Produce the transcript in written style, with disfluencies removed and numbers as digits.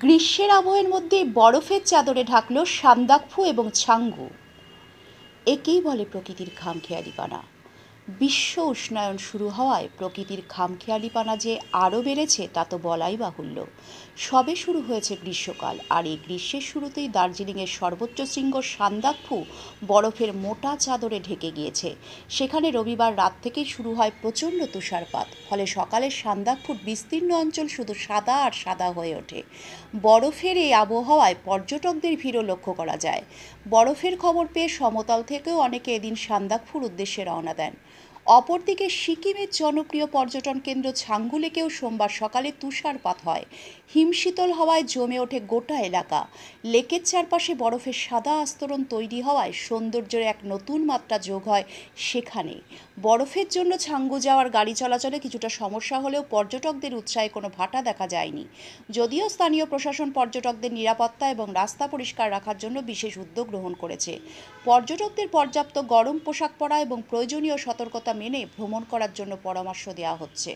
গ্রীষ্মের আবহের মধ্যে বরফের চাদরে ঢাকল সান্দাকফু এবং ছাঙ্গু। একেই বলে প্রকৃতির খামখেয়ালিপনা। বিশ্ব উষ্ণায়ন শুরু হওয়ায় প্রকৃতির খামখেয়ালিপনা যে আরও বেড়েছে তা তো বলাই বাহুল্য। সবে শুরু হয়েছে গ্রীষ্মকাল, আর এই গ্রীষ্মের শুরুতেই দার্জিলিংয়ের সর্বোচ্চ শৃঙ্গ সান্দাকফু বরফের মোটা চাদরে ঢেকে গিয়েছে। সেখানে রবিবার রাত থেকেই শুরু হয় প্রচণ্ড তুষারপাত, ফলে সকালে সান্দাকফুর বিস্তীর্ণ অঞ্চল শুধু সাদা আর সাদা হয়ে ওঠে। বরফের এই আবহাওয়ায় পর্যটকদের ভিড়ও লক্ষ্য করা যায়। বরফের খবর পেয়ে সমতল থেকেও অনেকে এদিন সান্দাকফুর উদ্দেশ্যে রওনা দেন। অপরদিকে সিকিমের জনপ্রিয় পর্যটন কেন্দ্র ছাঙ্গু লেকেও সোমবার সকালে তুষারপাত হয়। হিমশীতল হওয়ায় জমে ওঠে গোটা এলাকা। লেকের চারপাশে বরফের সাদা আস্তরণ তৈরি হওয়ায় সৌন্দর্যের এক নতুন মাত্রা যোগ হয় সেখানে। বরফের জন্য ছাঙ্গু যাওয়ার গাড়ি চলাচলে কিছুটা সমস্যা হলেও পর্যটকদের উৎসাহে কোনো ভাটা দেখা যায়নি। যদিও স্থানীয় প্রশাসন পর্যটকদের নিরাপত্তা এবং রাস্তা পরিষ্কার রাখার জন্য বিশেষ উদ্যোগ গ্রহণ করেছে। পর্যটকদের পর্যাপ্ত গরম পোশাক পরা এবং প্রয়োজনীয় সতর্কতা মেনে ভ্রমণ করার জন্য পরামর্শ দেওয়া হচ্ছে।